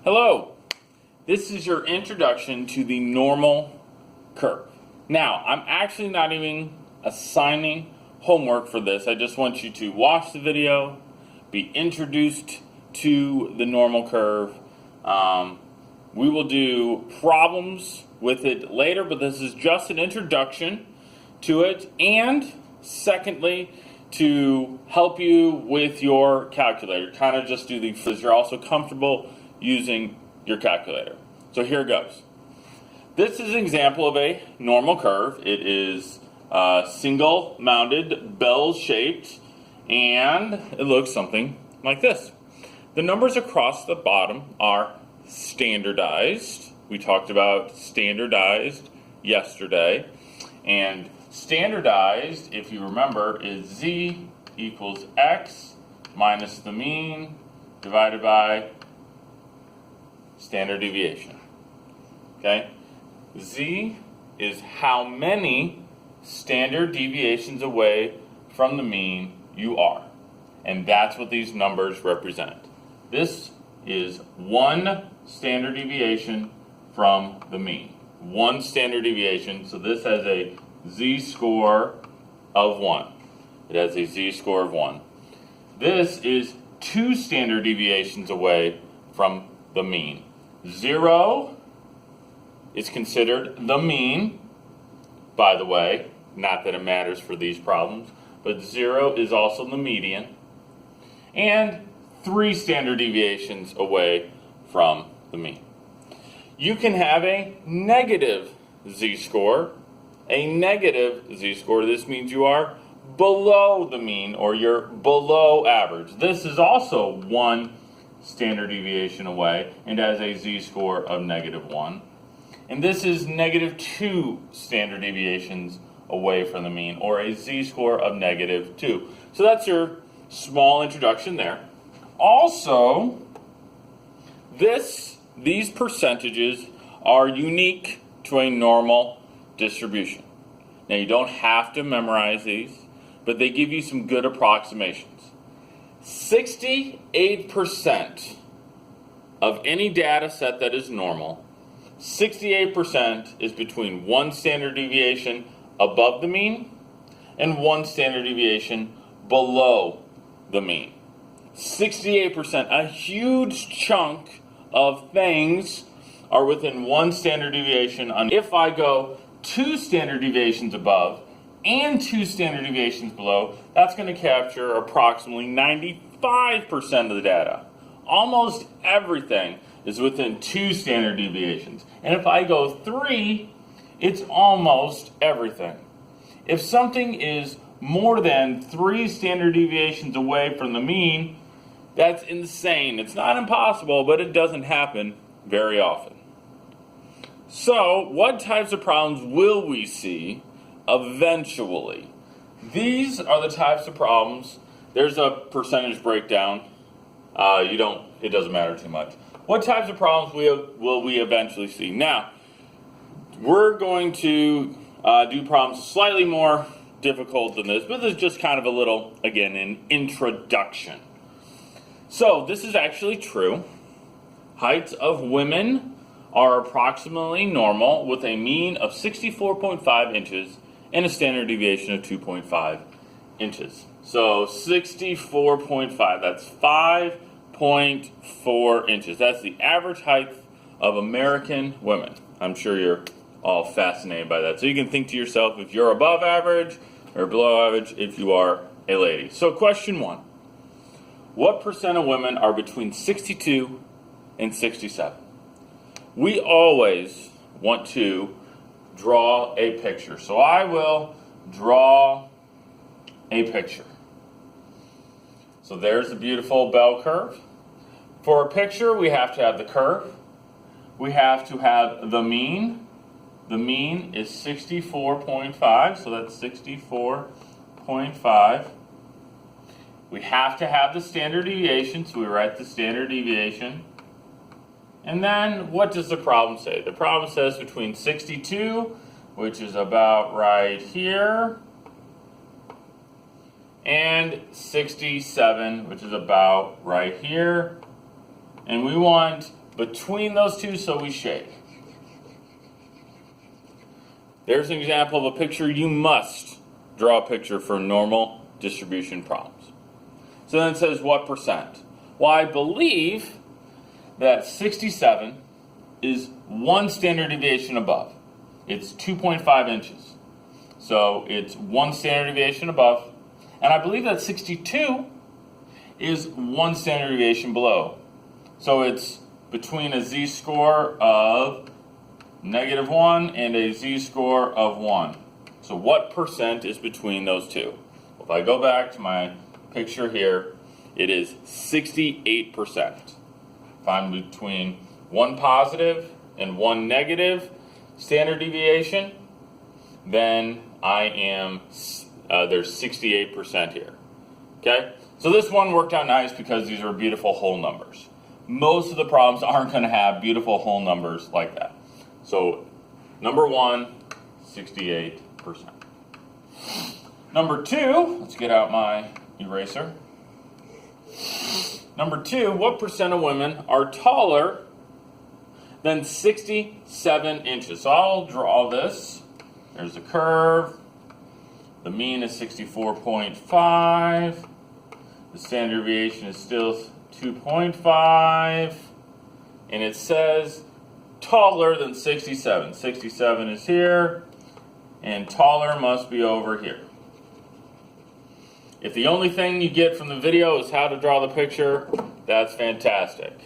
Hello, this is your introduction to the normal curve. Now, I'm actually not even assigning homework for this. I just want you to watch the video, be introduced to the normal curve. We will do problems with it later, but this is just an introduction to it. And secondly, to help you with your calculator, kind of just do the, because you're also comfortable using your calculator. So here goes. This is an example of a normal curve. It is single mounted, bell shaped, and it looks something like this. The numbers across the bottom are standardized. We talked about standardized yesterday. And standardized, if you remember, is z equals x minus the mean divided by standard deviation. Okay? Z is how many standard deviations away from the mean you are. And that's what these numbers represent. This is one standard deviation from the mean. One standard deviation. So this has a z-score of 1. It has a z-score of 1. This is two standard deviations away from the mean. 0 is considered the mean, by the way, not that it matters for these problems, but 0 is also the median, and 3 standard deviations away from the mean. You can have a negative z-score. A negative z-score, this means you are below the mean, or you're below average. This is also one standard deviation away and has a z-score of -1. And this is -2 standard deviations away from the mean, or a z-score of -2. So that's your small introduction there. Also, these percentages are unique to a normal distribution. Now, you don't have to memorize these, but they give you some good approximations. 68% of any data set that is normal, 68% is between one standard deviation above the mean and one standard deviation below the mean. 68%, a huge chunk of things are within one standard deviation. If I go 2 standard deviations above and 2 standard deviations below, that's going to capture approximately 95% of the data. Almost everything is within 2 standard deviations. And if I go 3, it's almost everything. If something is more than 3 standard deviations away from the mean, that's insane. It's not impossible, but it doesn't happen very often. So, what types of problems will we see eventually? These are the types of problems. There's a percentage breakdown. It doesn't matter too much. What types of problems will we eventually see? Now, we're going to do problems slightly more difficult than this, but this is just kind of a little, again, an introduction. So, this is actually true. Heights of women are approximately normal with a mean of 64.5 inches and a standard deviation of 2.5 inches. So 64.5, that's 5.4 inches. That's the average height of American women. I'm sure you're all fascinated by that. So you can think to yourself if you're above average or below average if you are a lady. So question 1. What percent of women are between 62 and 67? We always want to draw a picture. So I will draw a picture. So there's the beautiful bell curve. For a picture, we have to have the curve. We have to have the mean. The mean is 64.5, so that's 64.5. We have to have the standard deviation, so we write the standard deviation. And then, what does the problem say? The problem says between 62, which is about right here, and 67, which is about right here. And we want between those two, so we shake. There's an example of a picture. You must draw a picture for normal distribution problems. So then it says what percent? Well, I believe that 67 is 1 standard deviation above. It's 2.5 inches. So it's 1 standard deviation above. And I believe that 62 is 1 standard deviation below. So it's between a z-score of -1 and a z-score of 1. So what percent is between those two? Well, if I go back to my picture here, it is 68%. If I'm between 1 positive and 1 negative standard deviation, then I am, there's 68% here. Okay? So this one worked out nice because these are beautiful whole numbers. Most of the problems aren't going to have beautiful whole numbers like that. So number 1, 68%. Number 2, let's get out my eraser. Number 2, what percent of women are taller than 67 inches? So I'll draw this. There's a curve. The mean is 64.5. The standard deviation is still 2.5. And it says taller than 67. 67 is here, and taller must be over here. If the only thing you get from the video is how to draw the picture, that's fantastic.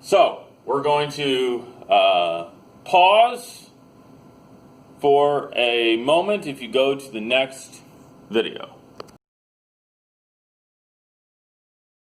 So, we're going to pause for a moment if you go to the next video.